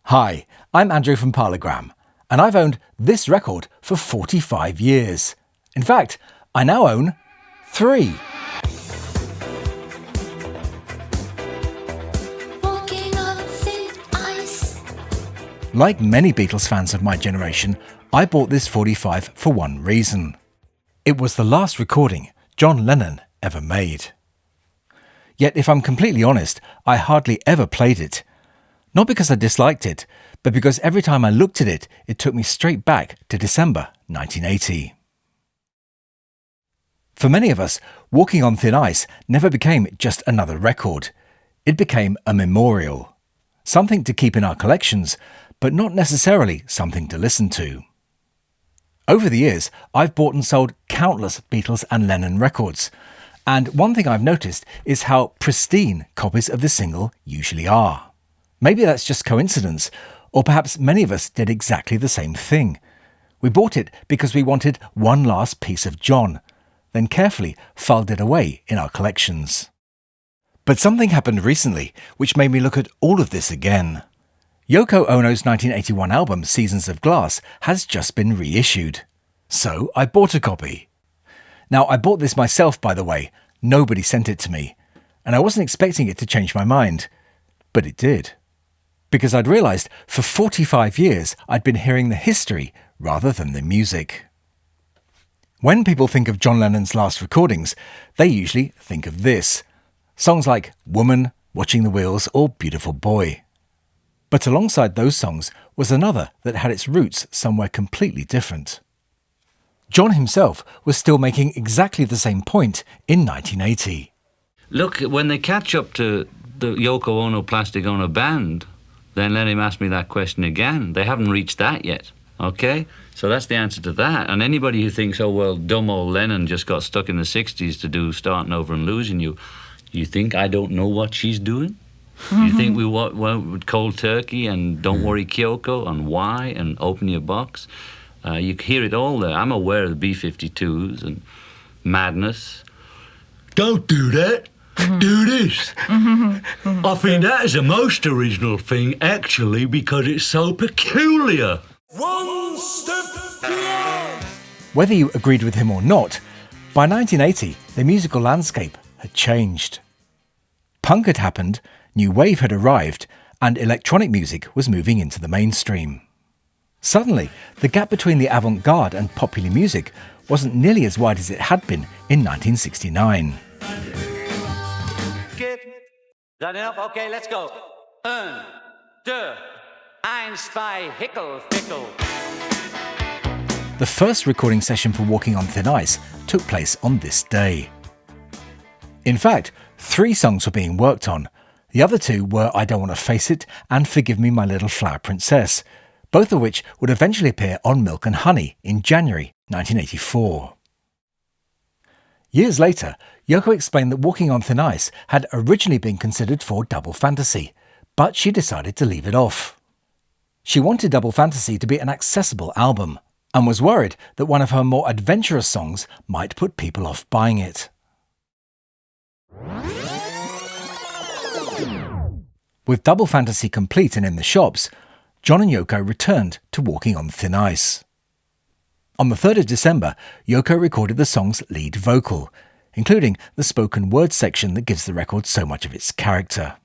Hi, I'm Andrew from Parlogram, and I've owned this record for 45 years. In fact, I now own 3. Like many Beatles fans of my generation, I bought this 45 for one reason. It was the last recording John Lennon ever made. Yet, if I'm completely honest, I hardly ever played it. Not because I disliked it, but because every time I looked at it, it took me straight back to December 1980. For many of us, Walking on Thin Ice never became just another record. It became a memorial. Something to keep in our collections, but not necessarily something to listen to. Over the years, I've bought and sold countless Beatles and Lennon records, and one thing I've noticed is how pristine copies of the single usually are. Maybe that's just coincidence, or perhaps many of us did exactly the same thing. We bought it because we wanted one last piece of John, then carefully filed it away in our collections. But something happened recently which made me look at all of this again. Yoko Ono's 1981 album Seasons of Glass has just been reissued. So I bought a copy. Now, I bought this myself, by the way. Nobody sent it to me. And I wasn't expecting it to change my mind. But it did. Because I'd realised for 45 years I'd been hearing the history rather than the music. When people think of John Lennon's last recordings, they usually think of this. Songs like Woman, Watching the Wheels or Beautiful Boy. But alongside those songs was another that had its roots somewhere completely different. John himself was still making exactly the same point in 1980. Look, when they catch up to the Yoko Ono Plastic Ono Band, then let him ask me that question again. They haven't reached that yet, okay? So that's the answer to that. And anybody who thinks, oh, well, dumb old Lennon just got stuck in the 60s to do Starting Over and Losing You, you think I don't know what she's doing? You think we went with Cold Turkey and Don't Worry Kyoko and Why and Open Your Box? You hear it all there. I'm aware of the B-52s and Madness. Don't do that. Do this. I think that is the most original thing, actually, because it's so peculiar. One step beyond. Whether you agreed with him or not, by 1980, the musical landscape had changed. Punk had happened, new wave had arrived, and electronic music was moving into the mainstream. Suddenly, the gap between the avant-garde and popular music wasn't nearly as wide as it had been in 1969. Is that enough? Okay, let's go. 1, 2, 1, 2, Hickel, Fickel. The first recording session for Walking on Thin Ice took place on this day. In fact, 3 songs were being worked on. The other 2 were I Don't Want to Face It and Forgive Me My Little Flower Princess, both of which would eventually appear on Milk and Honey in January 1984. Years later, Yoko explained that Walking on Thin Ice had originally been considered for Double Fantasy, but she decided to leave it off. She wanted Double Fantasy to be an accessible album, and was worried that one of her more adventurous songs might put people off buying it. With Double Fantasy complete and in the shops, John and Yoko returned to Walking on Thin Ice. On the 3rd of December, Yoko recorded the song's lead vocal, including the spoken word section that gives the record so much of its character.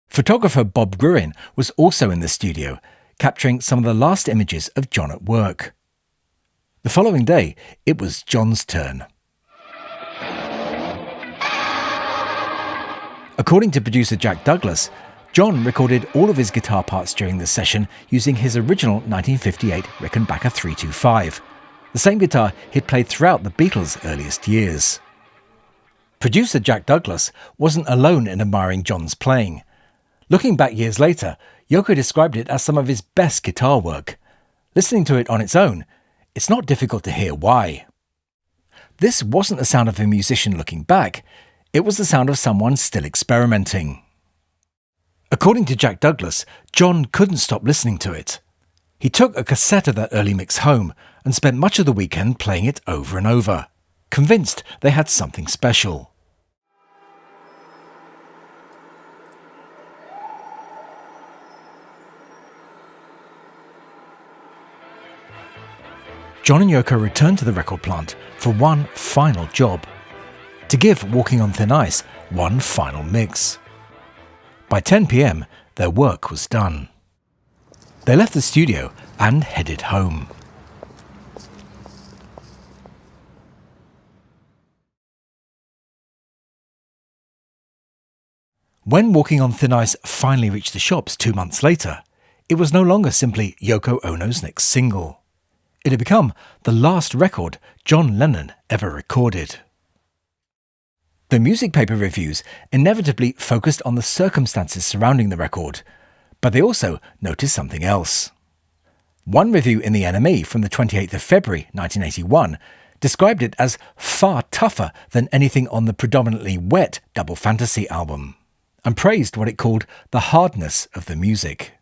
Photographer Bob Gruen was also in the studio, capturing some of the last images of John at work. The following day, it was John's turn. According to producer Jack Douglas, John recorded all of his guitar parts during the session using his original 1958 Rickenbacker 325, the same guitar he'd played throughout the Beatles' earliest years. Producer Jack Douglas wasn't alone in admiring John's playing. Looking back years later, Yoko described it as some of his best guitar work. Listening to it on its own, it's not difficult to hear why. This wasn't the sound of a musician looking back, it was the sound of someone still experimenting. According to Jack Douglas, John couldn't stop listening to it. He took a cassette of that early mix home and spent much of the weekend playing it over and over, convinced they had something special. John and Yoko returned to the record plant for one final job, to give Walking on Thin Ice one final mix. By 10 p.m, their work was done. They left the studio and headed home. When Walking on Thin Ice finally reached the shops 2 months later, it was no longer simply Yoko Ono's next single. It had become the last record John Lennon ever recorded. The music paper reviews inevitably focused on the circumstances surrounding the record, but they also noticed something else. One review in the NME from the 28th of February 1981 described it as far tougher than anything on the predominantly wet Double Fantasy album, and praised what it called the hardness of the music.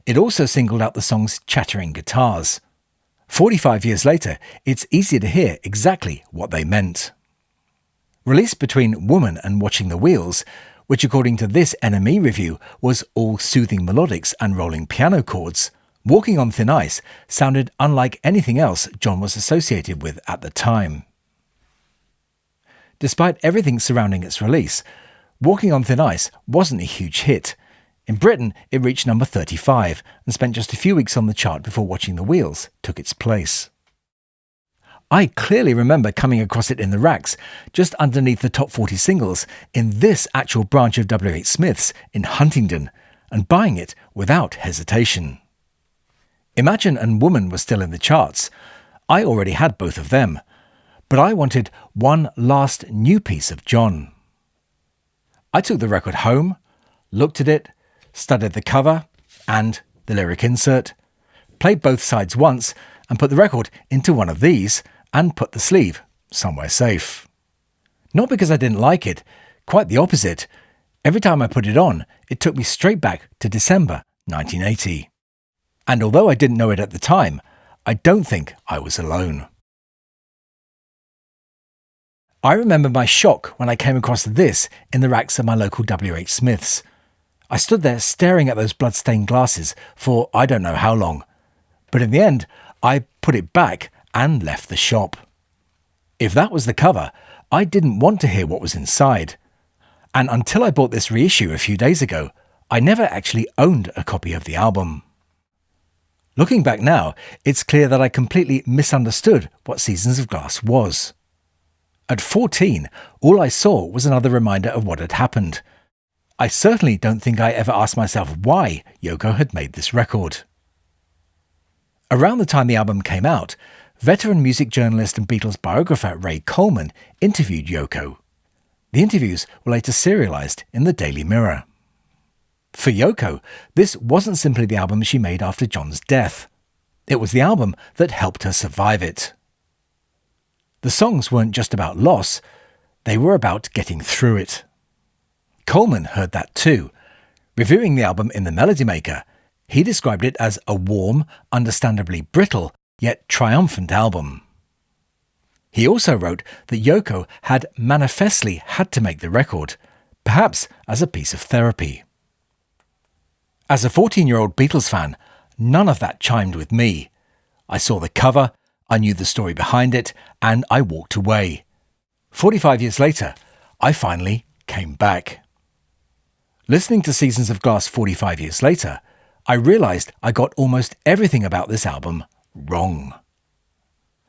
It also singled out the song's chattering guitars. 45 years later, it's easier to hear exactly what they meant. Released between Woman and Watching the Wheels, which according to this NME review was all soothing melodics and rolling piano chords, Walking on Thin Ice sounded unlike anything else John was associated with at the time. Despite everything surrounding its release, Walking on Thin Ice wasn't a huge hit. In Britain, it reached number 35 and spent just a few weeks on the chart before Watching the Wheels took its place. I clearly remember coming across it in the racks, just underneath the top 40 singles, in this actual branch of W.H. Smith's in Huntingdon, and buying it without hesitation. Imagine and Woman was still in the charts. I already had both of them, but I wanted one last new piece of John. I took the record home, looked at it, studied the cover and the lyric insert, played both sides once and put the record into one of these and put the sleeve somewhere safe. Not because I didn't like it, quite the opposite. Every time I put it on, it took me straight back to December 1980. And although I didn't know it at the time, I don't think I was alone. I remember my shock when I came across this in the racks of my local W.H. Smith's. I stood there staring at those blood-stained glasses for I don't know how long. But in the end, I put it back and left the shop. If that was the cover, I didn't want to hear what was inside. And until I bought this reissue a few days ago, I never actually owned a copy of the album. Looking back now, it's clear that I completely misunderstood what Seasons of Glass was. At 14, all I saw was another reminder of what had happened. I certainly don't think I ever asked myself why Yoko had made this record. Around the time the album came out, veteran music journalist and Beatles biographer Ray Coleman interviewed Yoko. The interviews were later serialised in the Daily Mirror. For Yoko, this wasn't simply the album she made after John's death. It was the album that helped her survive it. The songs weren't just about loss, they were about getting through it. Coleman heard that too. Reviewing the album in The Melody Maker, he described it as a warm, understandably brittle, yet triumphant album. He also wrote that Yoko had manifestly had to make the record, perhaps as a piece of therapy. As a 14-year-old Beatles fan, none of that chimed with me. I saw the cover, I knew the story behind it, and I walked away. 45 years later, I finally came back. Listening to Seasons of Glass 45 years later, I realised I got almost everything about this album wrong.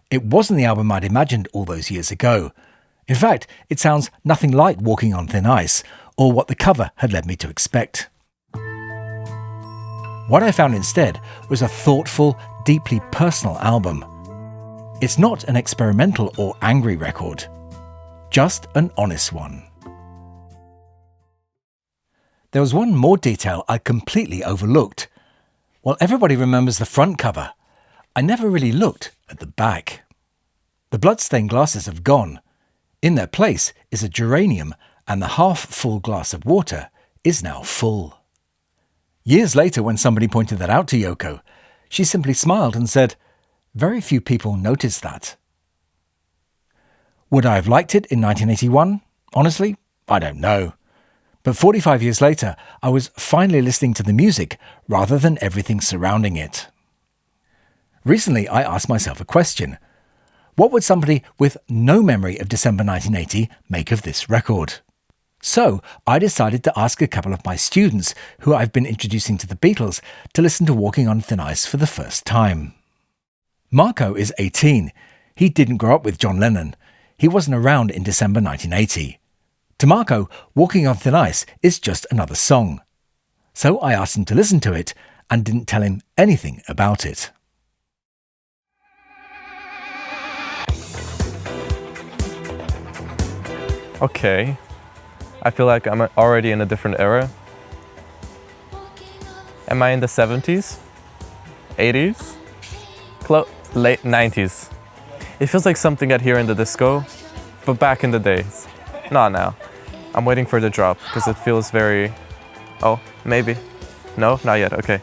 It wasn't the album I'd imagined all those years ago. In fact, it sounds nothing like Walking on Thin Ice, or what the cover had led me to expect. What I found instead was a thoughtful, deeply personal album. It's not an experimental or angry record, just an honest one. There was one more detail I completely overlooked. While everybody remembers the front cover, I never really looked at the back. The blood-stained glasses have gone. In their place is a geranium, and the half-full glass of water is now full. Years later, when somebody pointed that out to Yoko, she simply smiled and said, "Very few people notice that." Would I have liked it in 1981? Honestly, I don't know. But 45 years later, I was finally listening to the music rather than everything surrounding it. Recently, I asked myself a question. What would somebody with no memory of December 1980 make of this record? So I decided to ask a couple of my students who I've been introducing to the Beatles to listen to Walking on Thin Ice for the first time. Marco is 18. He didn't grow up with John Lennon. He wasn't around in December 1980. To Marco, Walking on Thin Ice is just another song. So I asked him to listen to it and didn't tell him anything about it. Okay, I feel like I'm already in a different era. Am I in the 70s? 80s? Late 90s. It feels like something I'd hear in the disco, but back in the days. Not now. I'm waiting for the drop because it feels very... Oh, maybe. No, not yet, okay.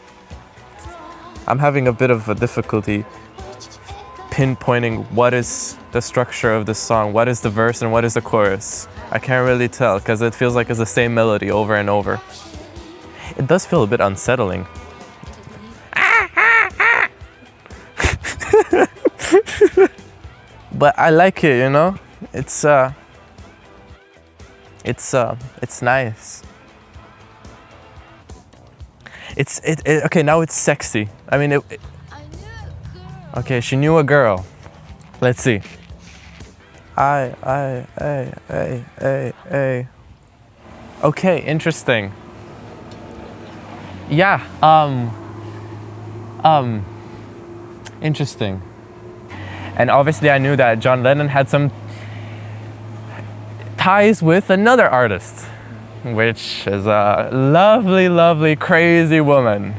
I'm having a bit of a difficulty pinpointing what is the structure of this song, what is the verse and what is the chorus. I can't really tell because it feels like it's the same melody over and over. It does feel a bit unsettling. But I like it, you know? It's nice. Okay, now it's sexy. I mean, okay, she knew a girl. Let's see. Okay, interesting. Yeah, interesting. And obviously I knew that John Lennon had some ties with another artist, which is a lovely, lovely, crazy woman,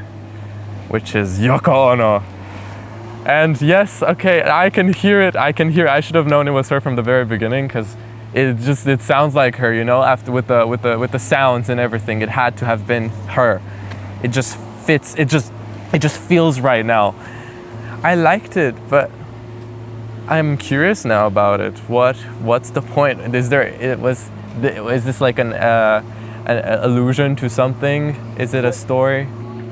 which is Yoko Ono. And yes, okay, I can hear it. I should have known it was her from the very beginning because it sounds like her, you know, after with the sounds and everything. It had to have been her. It just fits. It just feels right now. I liked it, but I'm curious now about it. What's the point? Is this like an allusion to something? Is it a story?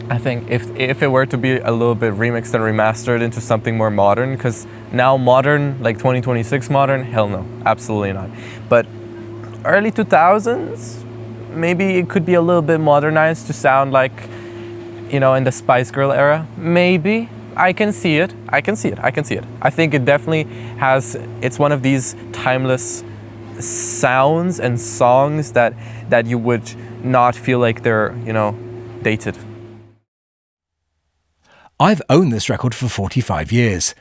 I think if it were to be a little bit remixed and remastered into something more modern, because now modern, like 2026 modern, hell no, absolutely not. But early 2000s, maybe it could be a little bit modernized to sound like, you know, in the Spice Girl era. Maybe. I can see it. I think it definitely has, it's one of these timeless sounds and songs that you would not feel like they're, you know, dated. I've owned this record for 45 years.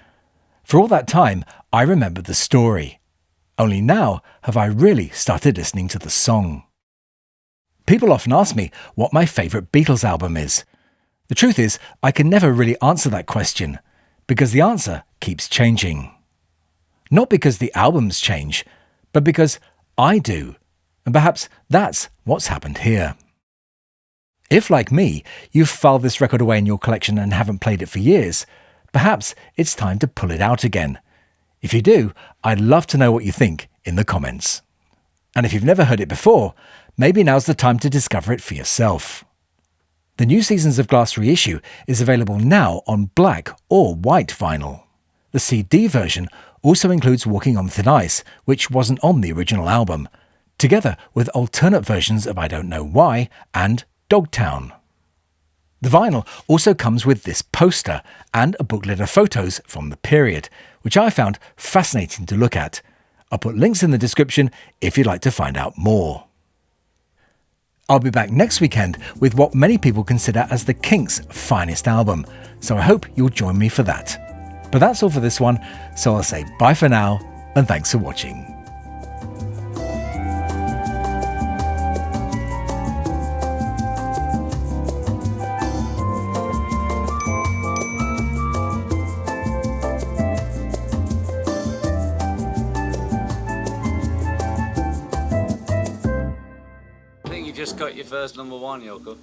For all that time, I remember the story. Only now have I really started listening to the song. People often ask me what my favourite Beatles album is. The truth is, I can never really answer that question, because the answer keeps changing. Not because the albums change, but because I do. And perhaps that's what's happened here. If, like me, you've filed this record away in your collection and haven't played it for years, perhaps it's time to pull it out again. If you do, I'd love to know what you think in the comments. And if you've never heard it before, maybe now's the time to discover it for yourself. The new Seasons of Glass reissue is available now on black or white vinyl. The CD version also includes Walking on Thin Ice, which wasn't on the original album, together with alternate versions of I Don't Know Why and Dogtown. The vinyl also comes with this poster and a booklet of photos from the period, which I found fascinating to look at. I'll put links in the description if you'd like to find out more. I'll be back next weekend with what many people consider as the Kinks' finest album, so I hope you'll join me for that. But that's all for this one, so I'll say bye for now, and thanks for watching. I think you just got your first #1, Yoko.